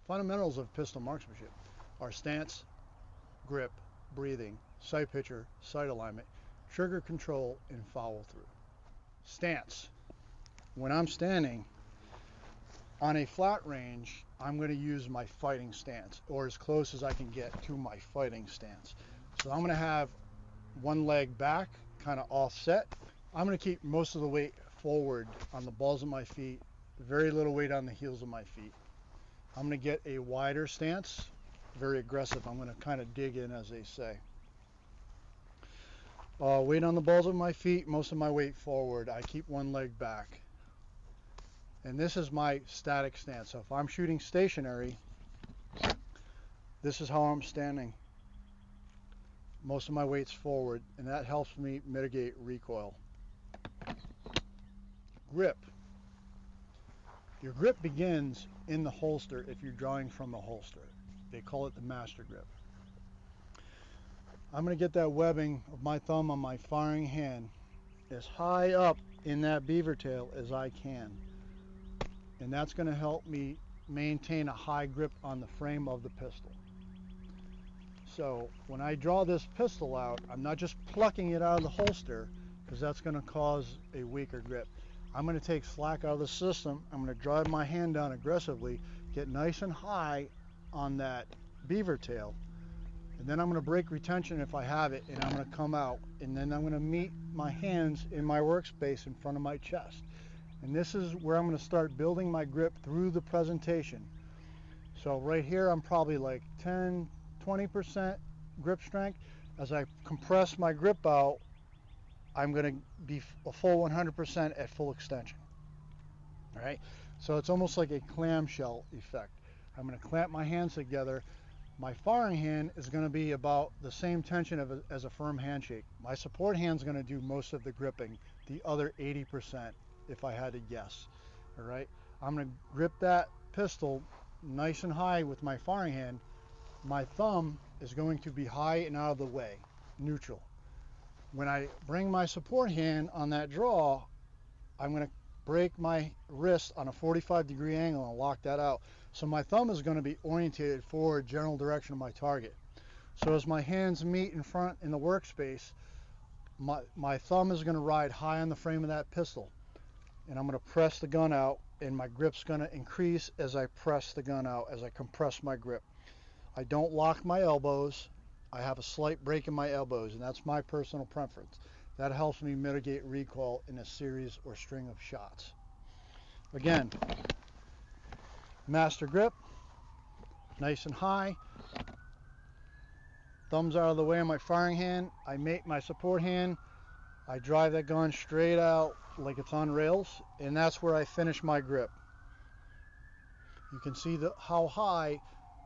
fundamentals of pistol marksmanship are stance, grip, breathing, sight picture, sight alignment, trigger control, and follow through. Stance. When I'm standing on a flat range, I'm going to use my fighting stance, or as close as I can get to my fighting stance. So I'm going to have one leg back, kind of offset. I'm going to keep most of the weight forward on the balls of my feet, very little weight on the heels of my feet. I'm going to get a wider stance, very aggressive. I'm going to kind of dig in, as they say. Weight on the balls of my feet, most of my weight forward. I keep one leg back. And this is my static stance. So if I'm shooting stationary, this is how I'm standing. Most of my weight's forward, and that helps me mitigate recoil. Grip. Your grip begins in the holster if you're drawing from the holster. They call it the master grip. I'm going to get that webbing of my thumb on my firing hand as high up in that beaver tail as I can. And that's going to help me maintain a high grip on the frame of the pistol. So when I draw this pistol out, I'm not just plucking it out of the holster, because that's going to cause a weaker grip. I'm going to take slack out of the system. I'm going to drive my hand down aggressively, get nice and high on that beaver tail, and then I'm going to break retention if I have it, and I'm going to come out, and then I'm going to meet my hands in my workspace in front of my chest. And this is where I'm going to start building my grip through the presentation. So right here, I'm probably like 10-20% grip strength. As I compress my grip out, I'm going to be a full 100% at full extension. All right, so it's almost like a clamshell effect. I'm going to clamp my hands together. My firing hand is going to be about the same tension as a firm handshake. My support hand is going to do most of the gripping, the other 80% if I had to guess. All right, I'm going to grip that pistol nice and high with my firing hand. My thumb is going to be high and out of the way, neutral. When I bring my support hand on that draw, I'm going to break my wrist on a 45-degree angle and lock that out. So my thumb is going to be orientated forward, general direction of my target. So as my hands meet in front in the workspace, my thumb is going to ride high on the frame of that pistol. And I'm going to press the gun out, and my grip's going to increase as I press the gun out, as I compress my grip. I don't lock my elbows. I have a slight break in my elbows, and that's my personal preference. That helps me mitigate recoil in a series or string of shots. Again, master grip, nice and high. Thumbs out of the way on my firing hand. I mate my support hand. I drive that gun straight out like it's on rails, and that's where I finish my grip. You can see how high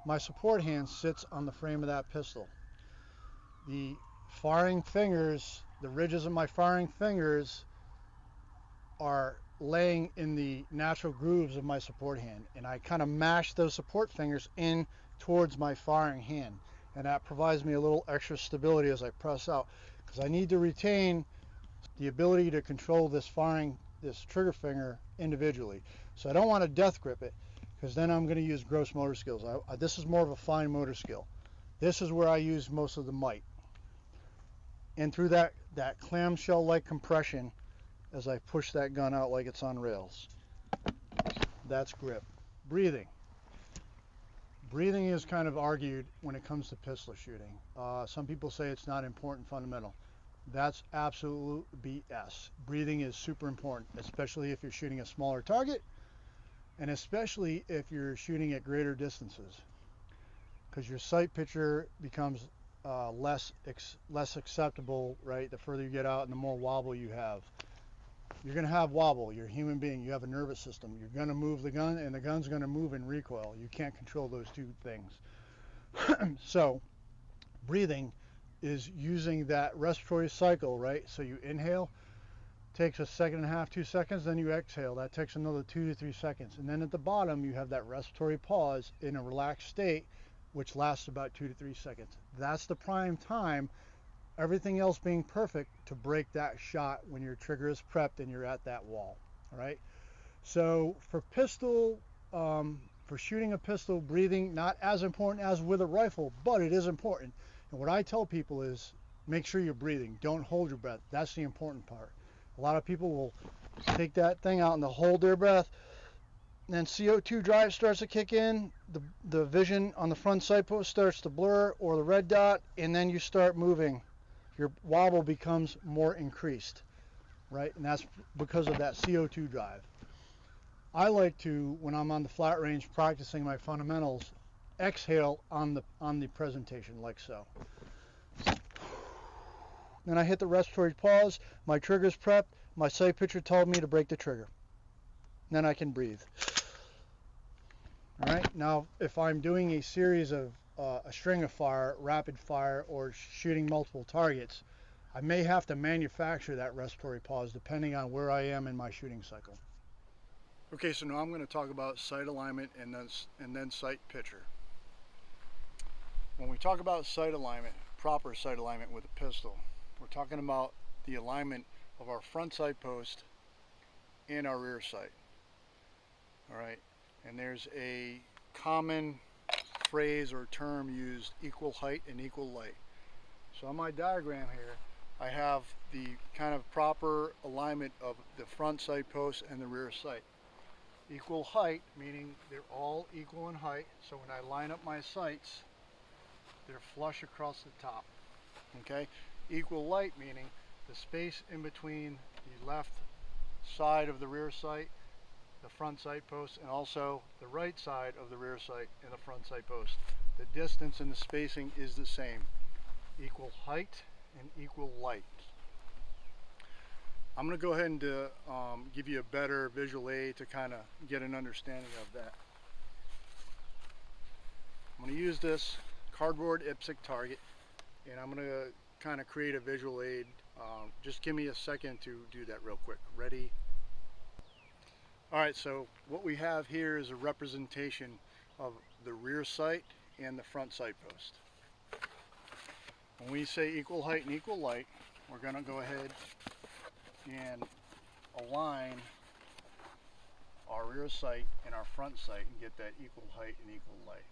my support hand sits on the frame of that pistol. The firing fingers, the ridges of my firing fingers are laying in the natural grooves of my support hand, and I kind of mash those support fingers in towards my firing hand, and that provides me a little extra stability as I press out, because I need to retain the ability to control this trigger finger individually. So I don't want to death grip it, because then I'm going to use gross motor skills. This is more of a fine motor skill. This is where I use most of the might. And through that clamshell-like compression, as I push that gun out like it's on rails. That's grip. Breathing. Breathing is kind of argued when it comes to pistol shooting. Some people say it's not important, fundamental. That's absolute BS. Breathing is super important, especially if you're shooting a smaller target, and especially if you're shooting at greater distances, because your sight picture becomes less acceptable, right? The further you get out and the more wobble you have. You're going to have wobble. You're a human being. You have a nervous system. You're going to move the gun, and the gun's going to move in recoil. You can't control those two things. So breathing is using that respiratory cycle, right? So you inhale, takes a second and a half, 2 seconds, then you exhale. That takes another 2 to 3 seconds. And then at the bottom, you have that respiratory pause in a relaxed state, which lasts about 2 to 3 seconds. That's the prime time, everything else being perfect, to break that shot when your trigger is prepped and you're at that wall. All right. So for pistol For shooting a pistol, breathing, not as important as with a rifle, but it is important. And what I tell people is make sure you're breathing. Don't hold your breath. That's the important part. A lot of people will take that thing out and they'll hold their breath. And then CO2 drive starts to kick in. The vision on the front sight post starts to blur, or the red dot, and then you start moving. Your wobble becomes more increased, right? And that's because of that CO2 drive. I like to, when I'm on the flat range practicing my fundamentals, exhale on the presentation like so. Then I hit the respiratory pause, my trigger's prepped, my sight picture told me to break the trigger. Then I can breathe. All right, now if I'm doing a series of a string of fire, rapid fire, or shooting multiple targets, I may have to manufacture that respiratory pause depending on where I am in my shooting cycle. Okay, so now I'm going to talk about sight alignment and then sight picture. When we talk about sight alignment, proper sight alignment with a pistol, we're talking about the alignment of our front sight post and our rear sight. All right, and there's a common phrase or term used, equal height and equal light. So on my diagram here, I have the kind of proper alignment of the front sight post and the rear sight. Equal height, meaning they're all equal in height, so when I line up my sights, they're flush across the top. Okay? Equal light, meaning the space in between the left side of the rear sight, the front sight post, and also the right side of the rear sight and the front sight post. The distance and the spacing is the same. Equal height and equal light. I'm going to go ahead and give you a better visual aid to kind of get an understanding of that. I'm going to use this cardboard IPSC target, and I'm going to kind of create a visual aid. Just give me a second to do that real quick. Ready? Alright, so what we have here is a representation of the rear sight and the front sight post. When we say equal height and equal light, we're going to go ahead and align our rear sight and our front sight and get that equal height and equal light.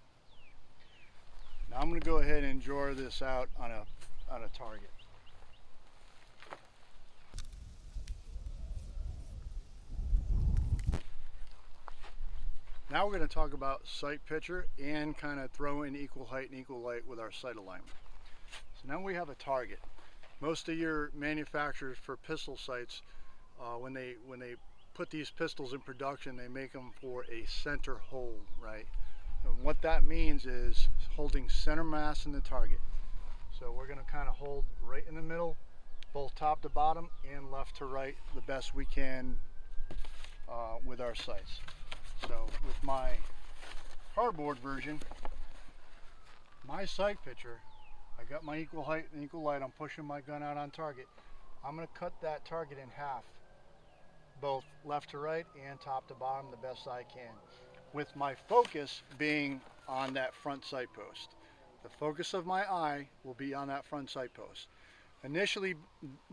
Now I'm going to go ahead and draw this out on a target. Now we're going to talk about sight picture and kind of throw in equal height and equal light with our sight alignment. So now we have a target. Most of your manufacturers for pistol sights, when they put these pistols in production, they make them for a center hold, right? And what that means is holding center mass in the target. So we're going to kind of hold right in the middle, both top to bottom and left to right, the best we can with our sights. So with my cardboard version, my sight picture, I got my equal height and equal light. I'm pushing my gun out on target. I'm going to cut that target in half, both left to right and top to bottom, the best I can, with my focus being on that front sight post. The focus of my eye will be on that front sight post. Initially,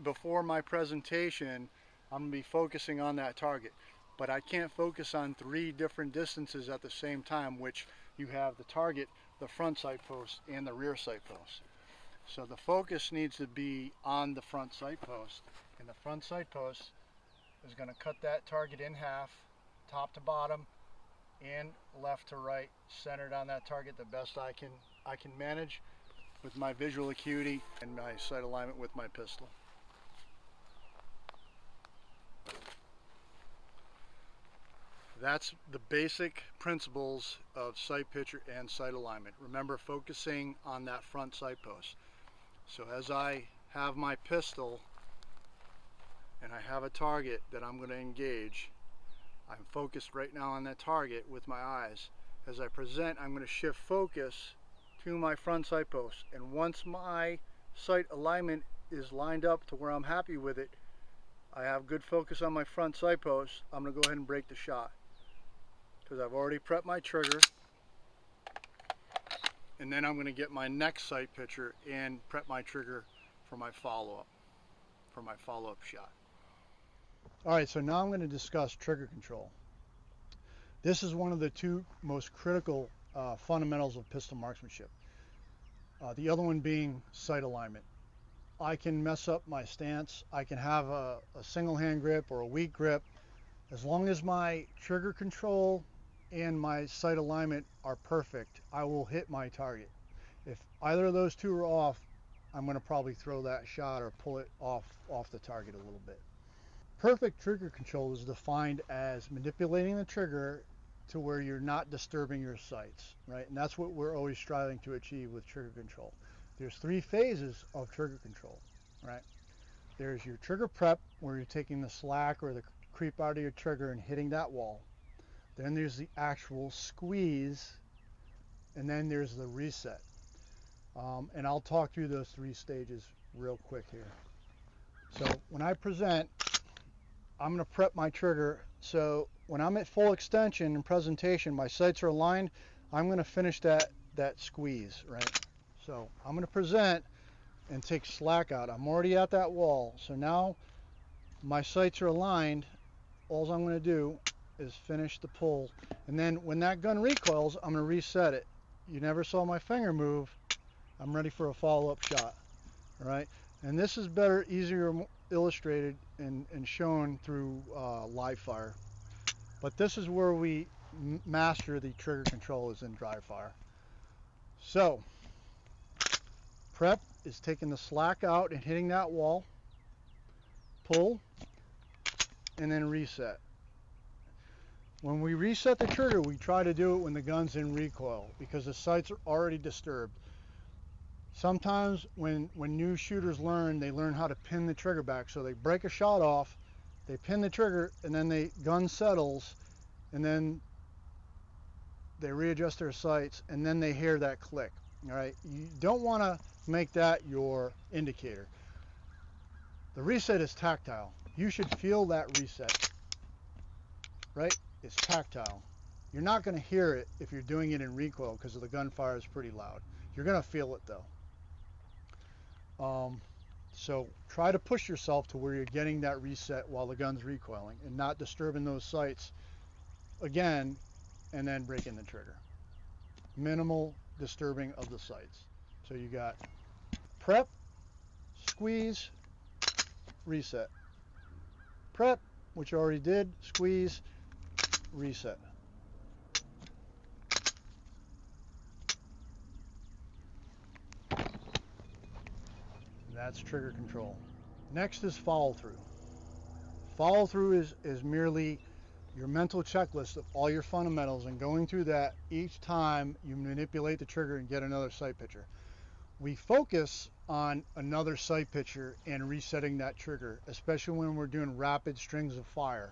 before my presentation, I'm going to be focusing on that target, but I can't focus on 3 different distances at the same time, which you have the target, the front sight post, and the rear sight post. So the focus needs to be on the front sight post, and the front sight post is going to cut that target in half, top to bottom and left to right, centered on that target the best I can manage with my visual acuity and my sight alignment with my pistol. That's the basic principles of sight picture and sight alignment. Remember, focusing on that front sight post. So as I have my pistol and I have a target that I'm going to engage, I'm focused right now on that target with my eyes. As I present, I'm going to shift focus to my front sight post, and once my sight alignment is lined up to where I'm happy with it, I have good focus on my front sight post, I'm going to go ahead and break the shot, because I've already prepped my trigger, and then I'm going to get my next sight picture and prep my trigger for my follow-up shot. Alright, so now I'm going to discuss trigger control. This is one of the two most critical fundamentals of pistol marksmanship. The other one being sight alignment. I can mess up my stance. I can have a single hand grip or a weak grip. As long as my trigger control and my sight alignment are perfect, I will hit my target. If either of those two are off, I'm going to probably throw that shot or pull it off the target a little bit. Perfect trigger control is defined as manipulating the trigger to where you're not disturbing your sights, right? And that's what we're always striving to achieve with trigger control. There's three phases of trigger control, right? There's your trigger prep, where you're taking the slack or the creep out of your trigger and hitting that wall. Then there's the actual squeeze, and then there's the reset. And I'll talk through those three stages real quick here. So when I present, I'm going to prep my trigger. So when I'm at full extension and presentation, my sights are aligned. I'm going to finish that squeeze, right? So I'm going to present and take slack out. I'm already at that wall. So now my sights are aligned. All I'm going to do is finish the pull. And then when that gun recoils, I'm going to reset it. You never saw my finger move. I'm ready for a follow-up shot. All right. And this is better, easier illustrated and shown through live fire. But this is where we master the trigger control, is in dry fire. So prep is taking the slack out and hitting that wall, pull, and then reset. When we reset the trigger, we try to do it when the gun's in recoil because the sights are already disturbed. Sometimes when new shooters learn, they learn how to pin the trigger back. So they break a shot off, they pin the trigger, and then the gun settles, and then they readjust their sights, and then they hear that click. All right, you don't want to make that your indicator. The reset is tactile. You should feel that reset, right? It's tactile. You're not going to hear it if you're doing it in recoil because the gunfire is pretty loud. You're going to feel it though. So try to push yourself to where you're getting that reset while the gun's recoiling and not disturbing those sights again and then breaking the trigger. Minimal disturbing of the sights. So you got prep, squeeze, reset. Prep, which you already did, squeeze, reset. That's trigger control. Next is follow through. Follow through is merely your mental checklist of all your fundamentals and going through that each time you manipulate the trigger and get another sight picture. We focus on another sight picture and resetting that trigger, especially when we're doing rapid strings of fire.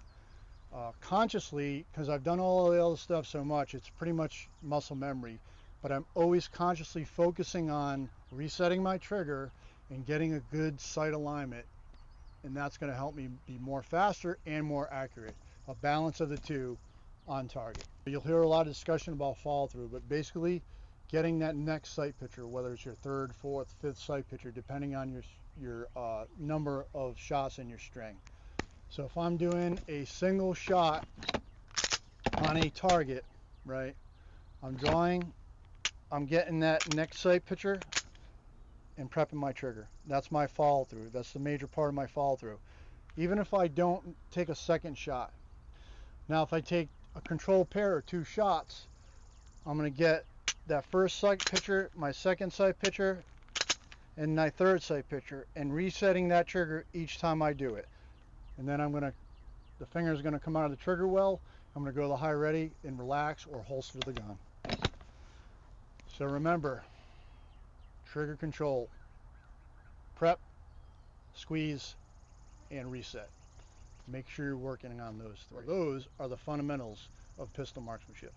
Consciously, because I've done all of the other stuff so much, it's pretty much muscle memory, but I'm always consciously focusing on resetting my trigger and getting a good sight alignment, and that's going to help me be more faster and more accurate. A balance of the two on target. You'll hear a lot of discussion about follow through, but basically getting that next sight picture, whether it's your third, fourth, fifth sight picture, depending on your number of shots in your string. So if I'm doing a single shot on a target, right, I'm drawing, I'm getting that next sight picture and prepping my trigger. That's my follow through. That's the major part of my follow through. Even if I don't take a second shot. Now if I take a controlled pair or two shots, I'm going to get that first sight picture, my second sight picture, and my third sight picture, and resetting that trigger each time I do it. And then the finger's going to come out of the trigger well. I'm going to go to the high ready and relax or holster the gun. So remember, trigger control, prep, squeeze, and reset. Make sure you're working on those three. Those are the fundamentals of pistol marksmanship.